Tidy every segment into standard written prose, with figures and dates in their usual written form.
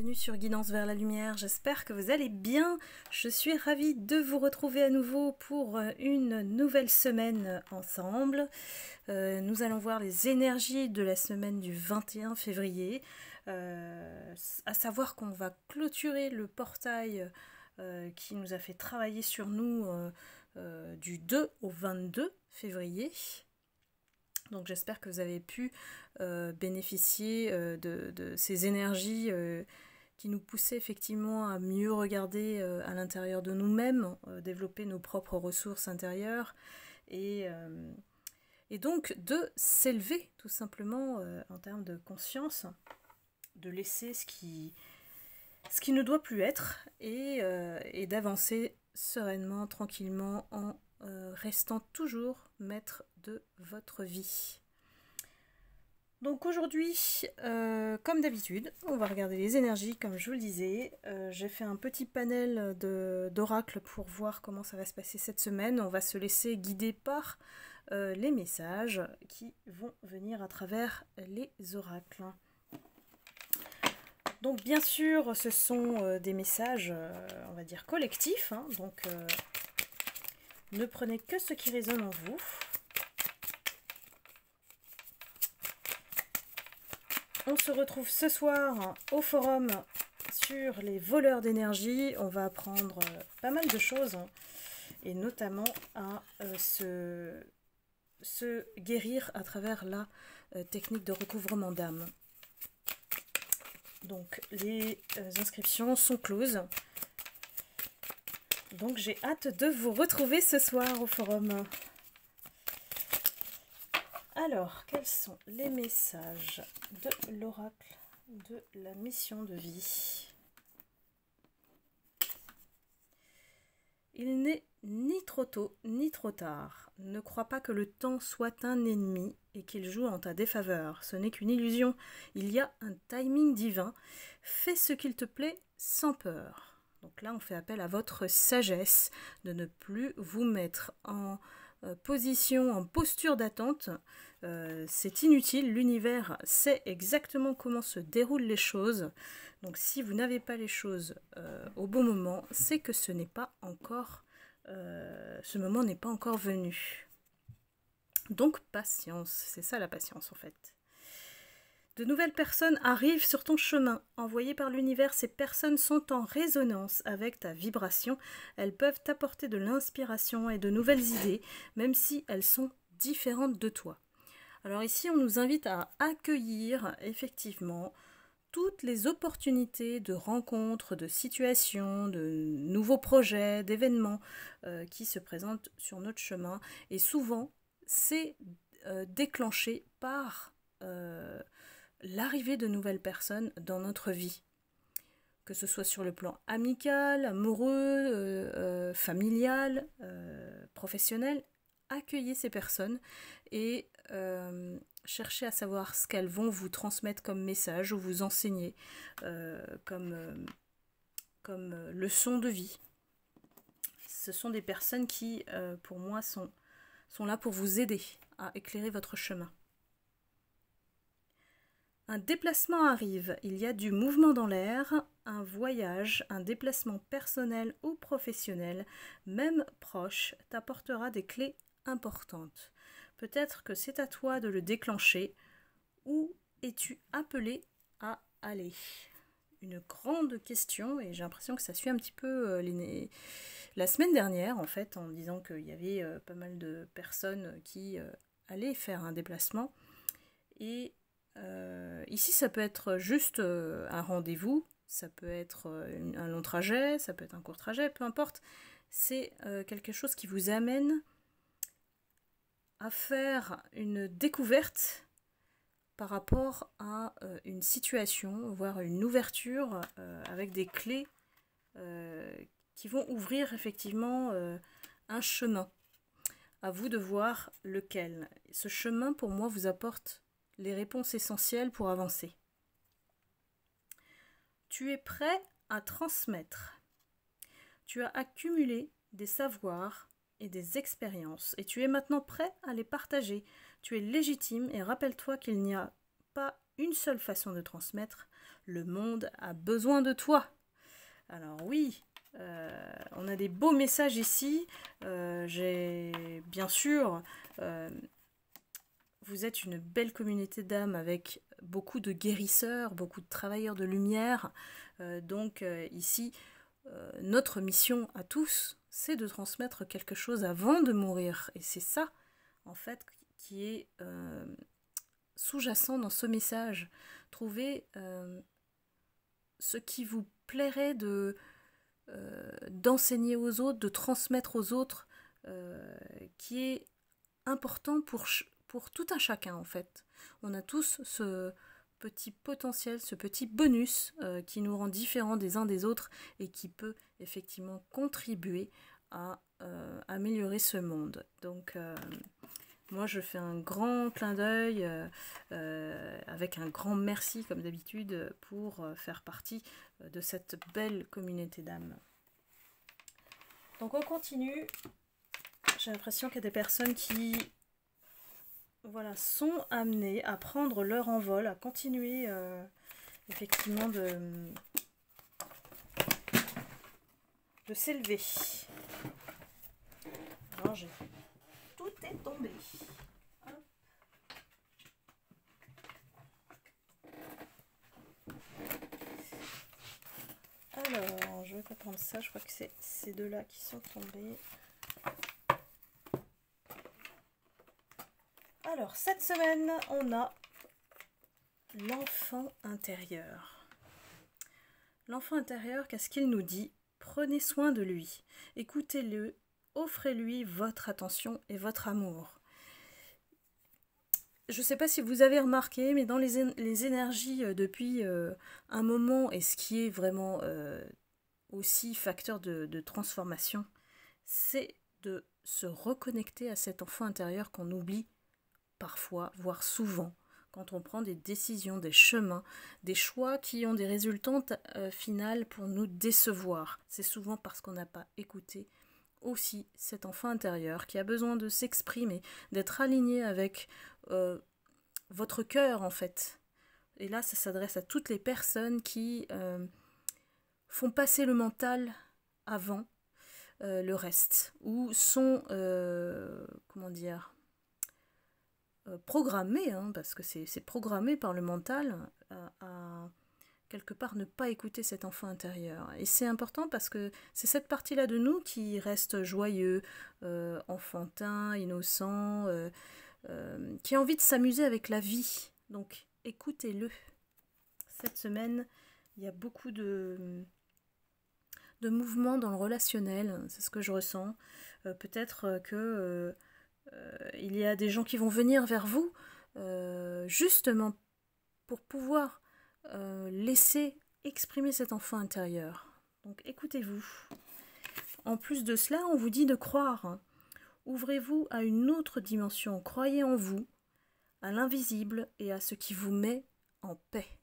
bienvenue sur Guidance vers la lumière, j'espère que vous allez bien. Je suis ravie de vous retrouver à nouveau pour une nouvelle semaine ensemble. Nous allons voir les énergies de la semaine du 21 février, à savoir qu'on va clôturer le portail qui nous a fait travailler sur nous du 2 au 22 février. Donc j'espère que vous avez pu bénéficier de ces énergies qui nous poussaient effectivement à mieux regarder à l'intérieur de nous-mêmes, développer nos propres ressources intérieures et donc de s'élever tout simplement en termes de conscience, de laisser ce qui ne doit plus être et d'avancer sereinement, tranquillement en restant toujours maître de votre vie. Donc aujourd'hui, comme d'habitude, on va regarder les énergies, comme je vous le disais. J'ai fait un petit panel d'oracles pour voir comment ça va se passer cette semaine. On va se laisser guider par les messages qui vont venir à travers les oracles. Donc bien sûr, ce sont des messages, on va dire, collectifs, hein, donc ne prenez que ce qui résonne en vous. On se retrouve ce soir au forum sur les voleurs d'énergie. On va apprendre pas mal de choses, hein, et notamment à se guérir à travers la technique de recouvrement d'âme. Donc les inscriptions sont closes. Donc j'ai hâte de vous retrouver ce soir au forum. Alors, quels sont les messages de l'oracle de la mission de vie? Il n'est ni trop tôt ni trop tard. Ne crois pas que le temps soit un ennemi et qu'il joue en ta défaveur. Ce n'est qu'une illusion. Il y a un timing divin. Fais ce qu'il te plaît sans peur. Donc là, on fait appel à votre sagesse de ne plus vous mettre en position, en posture d'attente. C'est inutile, l'univers sait exactement comment se déroulent les choses. Donc si vous n'avez pas les choses au bon moment, c'est que ce n'est pas encore, ce moment n'est pas encore venu. Donc patience, c'est ça la patience en fait. De nouvelles personnes arrivent sur ton chemin. Envoyées par l'univers, ces personnes sont en résonance avec ta vibration. Elles peuvent t'apporter de l'inspiration et de nouvelles idées, même si elles sont différentes de toi. Alors ici, on nous invite à accueillir effectivement toutes les opportunités de rencontres, de situations, de nouveaux projets, d'événements qui se présentent sur notre chemin. Et souvent, c'est déclenché par l'arrivée de nouvelles personnes dans notre vie, que ce soit sur le plan amical, amoureux, familial, professionnel. Accueillez ces personnes et cherchez à savoir ce qu'elles vont vous transmettre comme message ou vous enseigner comme leçon de vie. Ce sont des personnes qui, pour moi, sont là pour vous aider à éclairer votre chemin. Un déplacement arrive, il y a du mouvement dans l'air, un voyage, un déplacement personnel ou professionnel, même proche, t'apportera des clés importantes. Peut-être que c'est à toi de le déclencher. Où es-tu appelé à aller? Une grande question, et j'ai l'impression que ça suit un petit peu la semaine dernière, en fait, en disant qu'il y avait pas mal de personnes qui allaient faire un déplacement. Et ici, ça peut être juste un rendez-vous, ça peut être un long trajet, ça peut être un court trajet, peu importe. C'est quelque chose qui vous amène à faire une découverte par rapport à une situation, voire une ouverture avec des clés qui vont ouvrir effectivement un chemin. À vous de voir lequel. Ce chemin, pour moi, vous apporte les réponses essentielles pour avancer. Tu es prêt à transmettre. Tu as accumulé des savoirs et des expériences et tu es maintenant prêt à les partager. Tu es légitime et rappelle-toi qu'il n'y a pas une seule façon de transmettre. Le monde a besoin de toi. Alors oui, on a des beaux messages ici. J'ai bien sûr, vous êtes une belle communauté d'âmes avec beaucoup de guérisseurs, beaucoup de travailleurs de lumière. Donc ici, notre mission à tous, c'est de transmettre quelque chose avant de mourir. Et c'est ça, en fait, qui est sous-jacent dans ce message. Trouvez ce qui vous plairait d'enseigner aux autres, de transmettre aux autres, qui est important pour tout un chacun, en fait. On a tous ce petit potentiel, ce petit bonus qui nous rend différents des uns des autres et qui peut effectivement contribuer à améliorer ce monde. Donc moi je fais un grand clin d'œil avec un grand merci comme d'habitude pour faire partie de cette belle communauté d'âmes. Donc on continue. J'ai l'impression qu'il y a des personnes qui voilà, sont amenés à prendre leur envol, à continuer effectivement de s'élever. Alors, tout est tombé. Hop. Alors, je vais pas prendre ça, je crois que c'est ces deux-là qui sont tombés. Alors, cette semaine, on a l'enfant intérieur. L'enfant intérieur, qu'est-ce qu'il nous dit? Prenez soin de lui, écoutez-le, offrez-lui votre attention et votre amour. Je ne sais pas si vous avez remarqué, mais dans les énergies depuis un moment, et ce qui est vraiment aussi facteur de transformation, c'est de se reconnecter à cet enfant intérieur qu'on oublie parfois, voire souvent, quand on prend des décisions, des chemins, des choix qui ont des résultantes finales pour nous décevoir. C'est souvent parce qu'on n'a pas écouté aussi cet enfant intérieur qui a besoin de s'exprimer, d'être aligné avec votre cœur en fait. Et là, ça s'adresse à toutes les personnes qui font passer le mental avant le reste, ou sont, comment dire, programmé, hein, parce que c'est programmé par le mental à quelque part ne pas écouter cet enfant intérieur. Et c'est important parce que c'est cette partie-là de nous qui reste joyeux, enfantin, innocent, qui a envie de s'amuser avec la vie. Donc écoutez-le. Cette semaine, il y a beaucoup de mouvements dans le relationnel, c'est ce que je ressens. Peut-être que il y a des gens qui vont venir vers vous justement pour pouvoir laisser exprimer cet enfant intérieur. Donc écoutez-vous. En plus de cela, on vous dit de croire. Ouvrez-vous à une autre dimension. Croyez en vous, à l'invisible et à ce qui vous met en paix.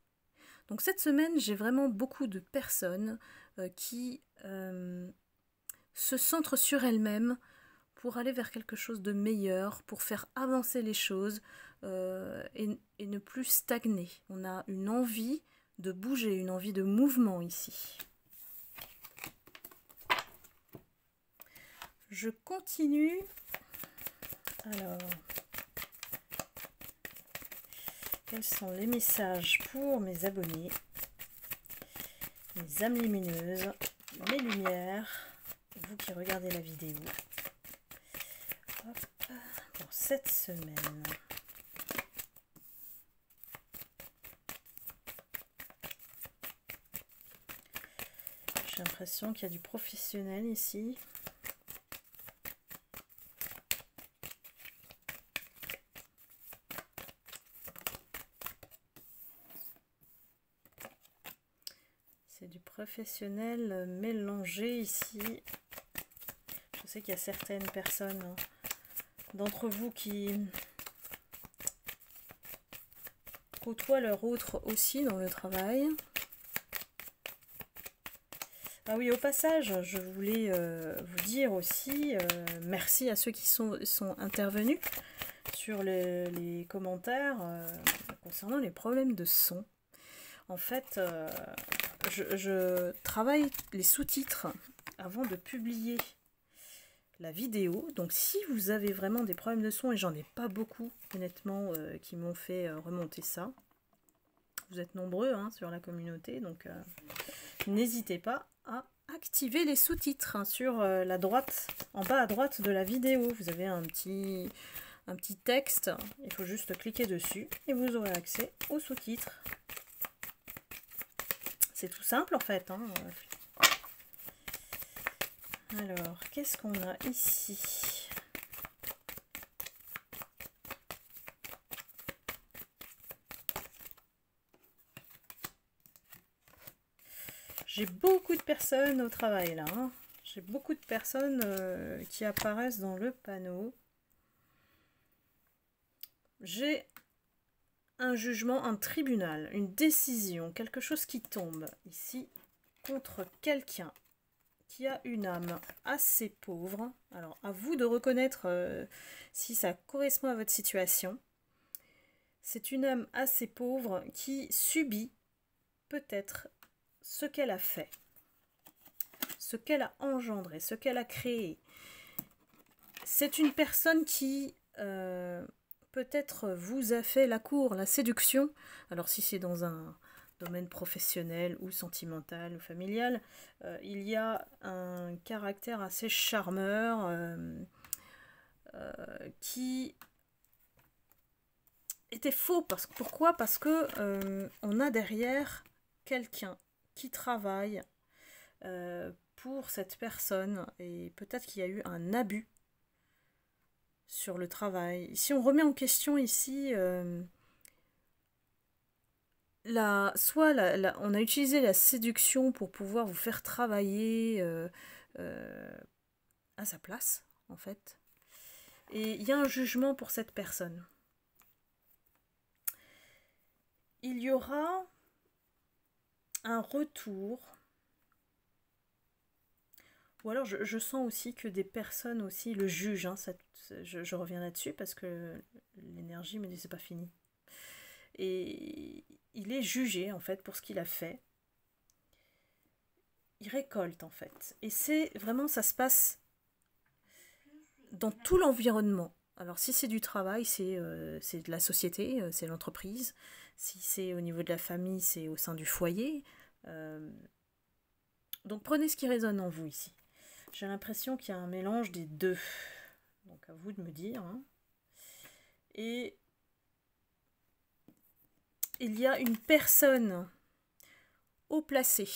Donc cette semaine, j'ai vraiment beaucoup de personnes qui se centrent sur elles-mêmes pour aller vers quelque chose de meilleur, pour faire avancer les choses et ne plus stagner. On a une envie de bouger, une envie de mouvement ici. Je continue. Alors, quels sont les messages pour mes abonnés, mes âmes lumineuses, mes lumières, vous qui regardez la vidéo? Hop, pour cette semaine. J'ai l'impression qu'il y a du professionnel ici. C'est du professionnel mélangé ici. Je sais qu'il y a certaines personnes d'entre vous qui côtoient leur autre aussi dans le travail. Ah oui, au passage, je voulais vous dire aussi merci à ceux qui sont intervenus sur les commentaires concernant les problèmes de son. En fait, je travaille les sous-titres avant de publier la vidéo. Donc si vous avez vraiment des problèmes de son, et j'en ai pas beaucoup honnêtement qui m'ont fait remonter ça, vous êtes nombreux hein, sur la communauté, donc n'hésitez pas à activer les sous-titres hein, sur la droite, en bas à droite de la vidéo. Vous avez un petit texte, il faut juste cliquer dessus et vous aurez accès aux sous-titres. C'est tout simple en fait. Hein. Alors, qu'est-ce qu'on a ici? J'ai beaucoup de personnes au travail là. Hein. J'ai beaucoup de personnes qui apparaissent dans le panneau. J'ai un jugement, un tribunal, une décision, quelque chose qui tombe ici contre quelqu'un qui a une âme assez pauvre. Alors, à vous de reconnaître si ça correspond à votre situation. C'est une âme assez pauvre qui subit peut-être ce qu'elle a fait, ce qu'elle a engendré, ce qu'elle a créé. C'est une personne qui peut-être vous a fait la cour, la séduction. Alors, si c'est dans un domaine professionnel ou sentimental ou familial, il y a un caractère assez charmeur qui était faux. Pourquoi? Parce que on a derrière quelqu'un qui travaille pour cette personne et peut-être qu'il y a eu un abus sur le travail. Si on remet en question ici on a utilisé la séduction pour pouvoir vous faire travailler à sa place, en fait. Et il y a un jugement pour cette personne. Il y aura un retour. Ou alors je sens aussi que des personnes aussi le jugent. Hein, je reviens là-dessus parce que l'énergie me dit c'est pas fini. Et il est jugé en fait pour ce qu'il a fait. Il récolte en fait. Et c'est vraiment, ça se passe dans tout l'environnement. Alors si c'est du travail, c'est de la société, c'est l'entreprise. Si c'est au niveau de la famille, c'est au sein du foyer. Donc prenez ce qui résonne en vous ici. J'ai l'impression qu'il y a un mélange des deux. Donc à vous de me dire. Hein. Et il y a une personne haut placée,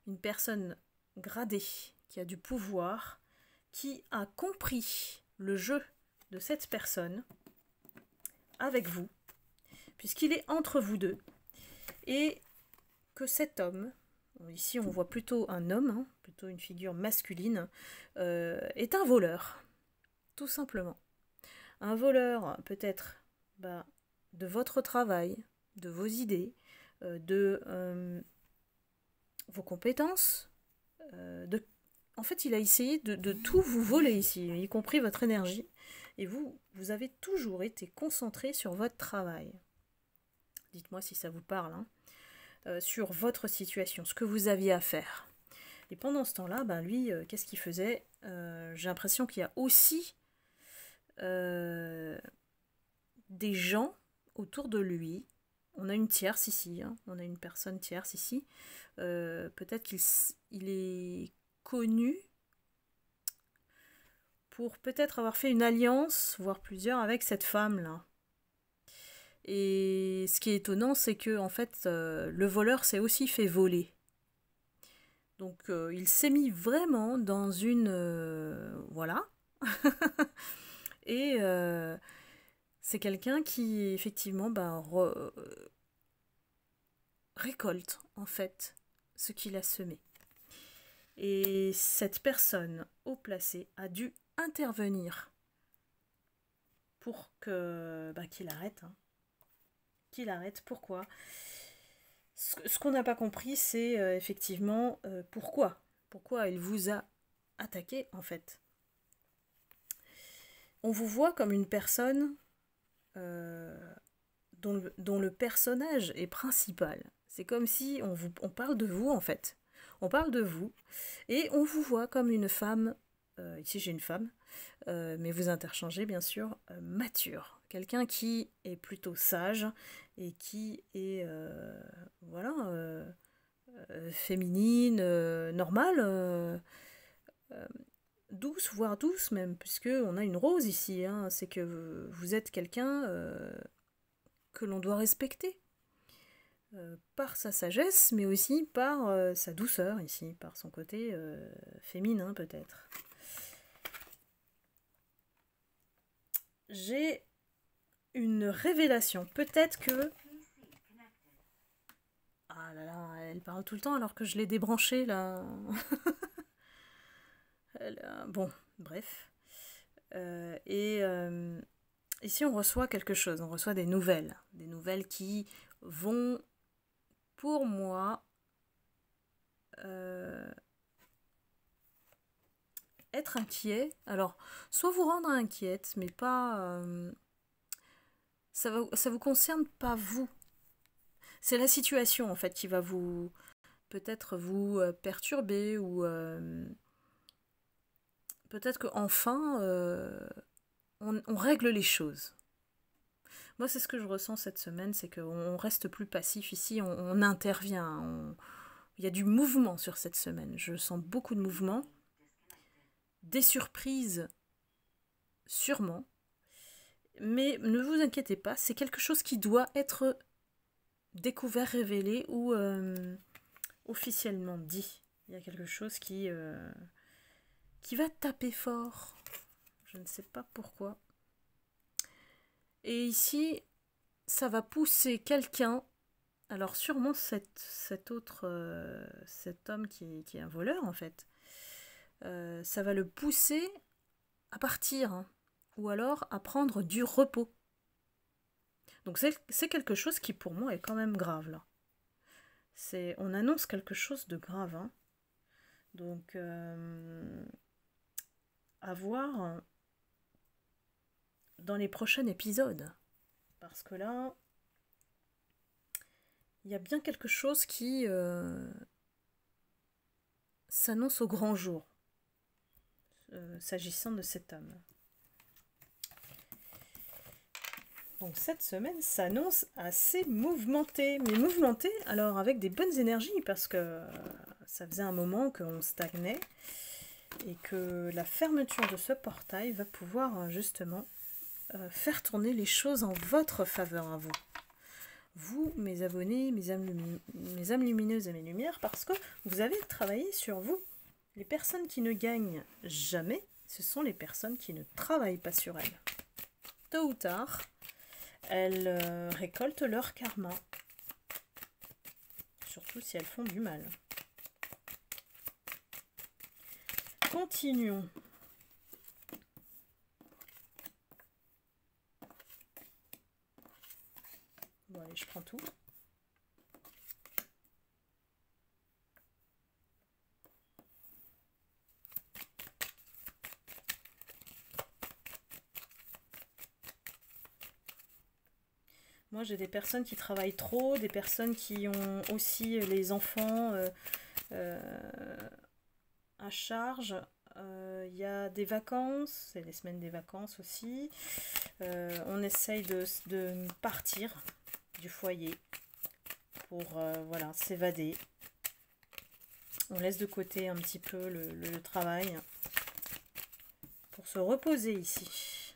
une personne gradée, qui a du pouvoir, qui a compris le jeu de cette personne avec vous, puisqu'il est entre vous deux, et que cet homme, ici on voit plutôt un homme, hein, plutôt une figure masculine, est un voleur, tout simplement. Un voleur peut-être de votre travail, de vos idées, de vos compétences. En fait, il a essayé de tout vous voler ici, y compris votre énergie. Et vous avez toujours été concentré sur votre travail. Dites-moi si ça vous parle, hein. Sur votre situation, ce que vous aviez à faire. Et pendant ce temps-là, lui, qu'est-ce qu'il faisait? J'ai l'impression qu'il y a aussi des gens autour de lui. On a une tierce ici, hein. On a une personne tierce ici. Peut-être qu'il est connu pour peut-être avoir fait une alliance, voire plusieurs, avec cette femme-là. Et ce qui est étonnant, c'est que en fait, le voleur s'est aussi fait voler. Donc, il s'est mis vraiment dans une... voilà. Et c'est quelqu'un qui, effectivement, récolte, en fait, ce qu'il a semé. Et cette personne haut placée a dû intervenir pour qu'il arrête. Hein. Qu'il arrête. Pourquoi? Ce qu'on n'a pas compris, c'est effectivement pourquoi. Pourquoi il vous a attaqué, en fait. On vous voit comme une personne dont le personnage est principal. C'est comme si on parle de vous en fait. On parle de vous et on vous voit comme une femme, ici j'ai une femme, mais vous interchangez bien sûr, mature. Quelqu'un qui est plutôt sage et qui est voilà, féminine, normale, douce, voire douce même, puisque on a une rose ici, hein. C'est que vous êtes quelqu'un que l'on doit respecter par sa sagesse, mais aussi par sa douceur ici, par son côté féminin peut-être. J'ai une révélation. Peut-être que... Ah là là, elle parle tout le temps alors que je l'ai débranchée là. Bon, bref. Ici on reçoit quelque chose, on reçoit des nouvelles qui vont, pour moi, être inquiet. Alors, soit vous rendre inquiète, mais pas... ça vous concerne pas vous. C'est la situation, en fait, qui va vous... peut-être vous perturber, ou... peut-être qu'enfin, on règle les choses. Moi, c'est ce que je ressens cette semaine, c'est qu'on reste plus passif ici, on intervient, il y a du mouvement sur cette semaine. Je sens beaucoup de mouvement, des surprises, sûrement. Mais ne vous inquiétez pas, c'est quelque chose qui doit être découvert, révélé ou officiellement dit. Il y a quelque chose qui va taper fort. Je ne sais pas pourquoi. Et ici, ça va pousser quelqu'un. Alors sûrement cet homme qui est un voleur en fait. Ça va le pousser à partir, hein, ou alors à prendre du repos. Donc c'est quelque chose qui pour moi est quand même grave là. On annonce quelque chose de grave, hein. Donc à voir dans les prochains épisodes. Parce que là, il y a bien quelque chose qui s'annonce au grand jour, s'agissant de cet homme. Donc cette semaine s'annonce assez mouvementée, mais mouvementée alors avec des bonnes énergies, parce que ça faisait un moment qu'on stagnait, et que la fermeture de ce portail va pouvoir justement faire tourner les choses en votre faveur à vous. Vous, mes abonnés, mes âmes lumineuses et mes lumières, parce que vous avez travaillé sur vous. Les personnes qui ne gagnent jamais, ce sont les personnes qui ne travaillent pas sur elles. Tôt ou tard, elles récoltent leur karma. Surtout si elles font du mal. Continuons. Bon, allez, je prends tout. Moi, j'ai des personnes qui travaillent trop, des personnes qui ont aussi les enfants à charge. Il y a des vacances, c'est les semaines des vacances aussi. On essaye de partir du foyer pour voilà, s'évader. On laisse de côté un petit peu le travail pour se reposer ici.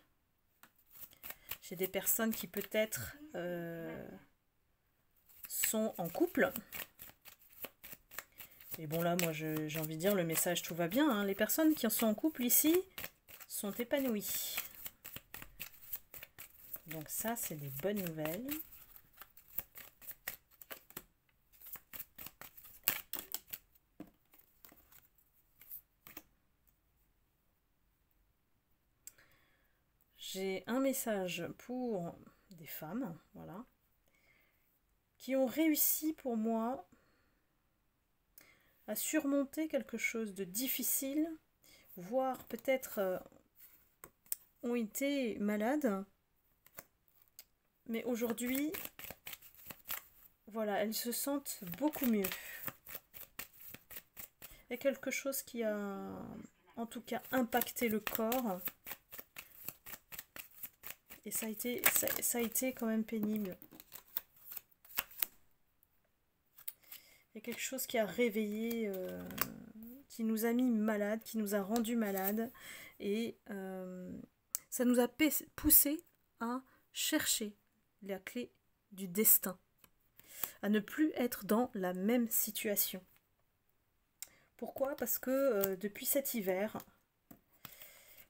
J'ai des personnes qui peut-être sont en couple. Et bon là, moi j'ai envie de dire, le message tout va bien, hein. Les personnes qui sont en couple ici sont épanouies. Donc ça, c'est des bonnes nouvelles. J'ai un message pour des femmes, voilà, qui ont réussi pour moi à surmonter quelque chose de difficile, voire peut-être ont été malades Mais aujourd'hui, voilà, elles se sentent beaucoup mieux. Il y a quelque chose qui a, en tout cas, impacté le corps. Et ça a été quand même pénible. Il y a quelque chose qui a réveillé, qui nous a mis malades, qui nous a rendus malades. Et ça nous a poussé à chercher la clé du destin. À ne plus être dans la même situation. Pourquoi? Parce que depuis cet hiver,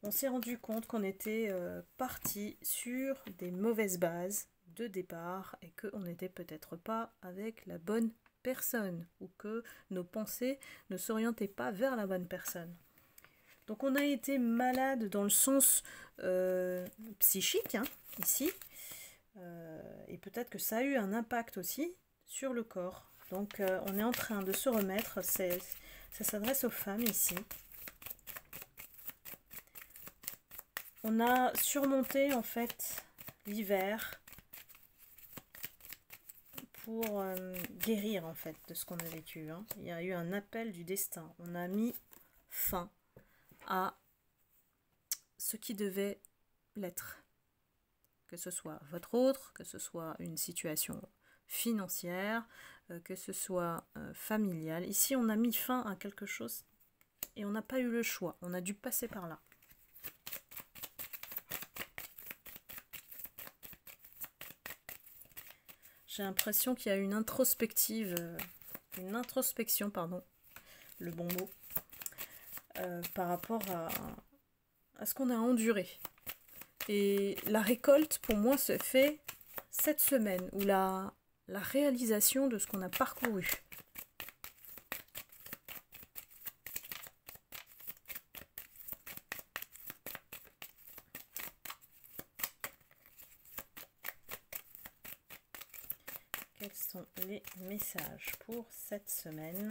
on s'est rendu compte qu'on était parti sur des mauvaises bases de départ et qu'on n'était peut-être pas avec la bonne personne ou que nos pensées ne s'orientaient pas vers la bonne personne. Donc on a été malade dans le sens psychique, hein, ici, et peut-être que ça a eu un impact aussi sur le corps. Donc on est en train de se remettre, ça s'adresse aux femmes ici. On a surmonté en fait l'hiver pour guérir en fait de ce qu'on a vécu. Hein. Il y a eu un appel du destin. On a mis fin à ce qui devait l'être. Que ce soit votre autre, que ce soit une situation financière, que ce soit familiale. Ici, on a mis fin à quelque chose et on n'a pas eu le choix. On a dû passer par là. J'ai l'impression qu'il y a une introspection, pardon, le bon mot, par rapport à ce qu'on a enduré. Et la récolte, pour moi, se fait cette semaine, où la réalisation de ce qu'on a parcouru. Quels sont les messages pour cette semaine ?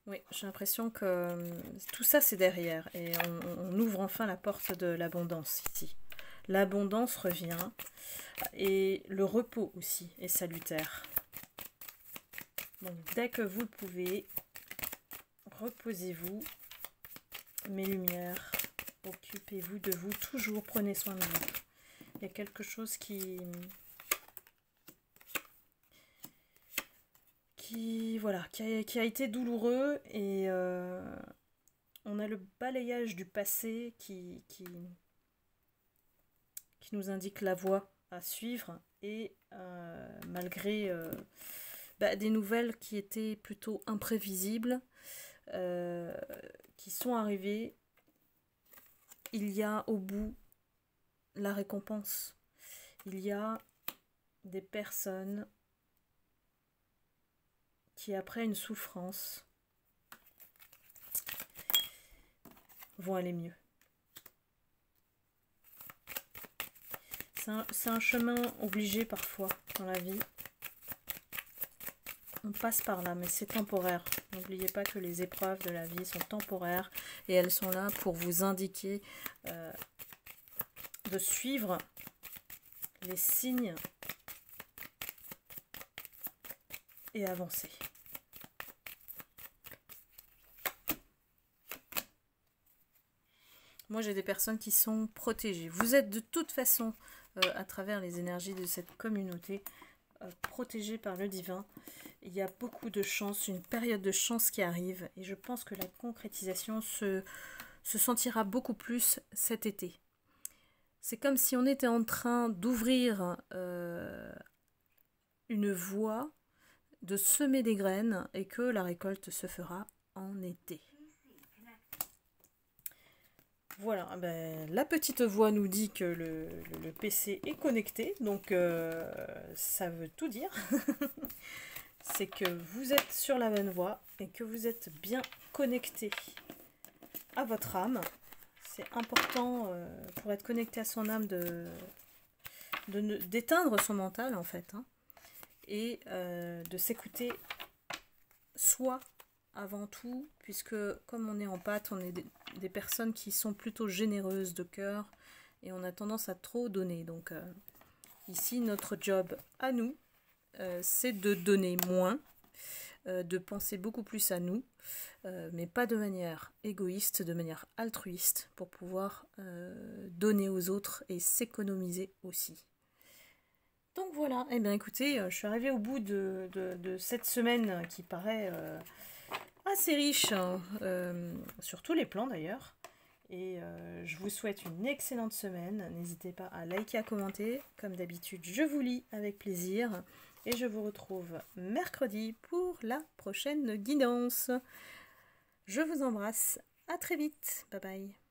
Oui, j'ai l'impression que tout ça c'est derrière et on ouvre enfin la porte de l'abondance ici. L'abondance revient et le repos aussi est salutaire. Donc dès que vous le pouvez, reposez-vous, mes lumières, occupez-vous de vous, toujours prenez soin de vous. Il y a quelque chose qui a été douloureux et on a le balayage du passé qui nous indique la voie à suivre et malgré des nouvelles qui étaient plutôt imprévisibles, qui sont arrivées, il y a au bout la récompense. Il y a des personnes qui, après une souffrance, vont aller mieux. C'est un chemin obligé parfois dans la vie. On passe par là, mais c'est temporaire. N'oubliez pas que les épreuves de la vie sont temporaires et elles sont là pour vous indiquer de suivre les signes et avancer. Moi, j'ai des personnes qui sont protégées. Vous êtes de toute façon, à travers les énergies de cette communauté, protégés par le divin. Il y a beaucoup de chance, une période de chance qui arrive. Et je pense que la concrétisation se sentira beaucoup plus cet été. C'est comme si on était en train d'ouvrir une voie, de semer des graines et que la récolte se fera en été. Voilà, la petite voix nous dit que le PC est connecté, donc ça veut tout dire. C'est que vous êtes sur la bonne voie et que vous êtes bien connecté à votre âme. C'est important pour être connecté à son âme d'éteindre son mental en fait, hein, et de s'écouter soi avant tout, puisque comme on est en pâte, on est des personnes qui sont plutôt généreuses de cœur et on a tendance à trop donner. Donc ici, notre job à nous, c'est de donner moins, de penser beaucoup plus à nous, mais pas de manière égoïste, de manière altruiste, pour pouvoir donner aux autres et s'économiser aussi. Donc voilà, eh bien écoutez, je suis arrivée au bout de cette semaine qui paraît assez riche, hein, sur tous les plans d'ailleurs. Et je vous souhaite une excellente semaine. N'hésitez pas à liker, à commenter. Comme d'habitude, je vous lis avec plaisir. Et je vous retrouve mercredi pour la prochaine guidance. Je vous embrasse. À très vite. Bye bye.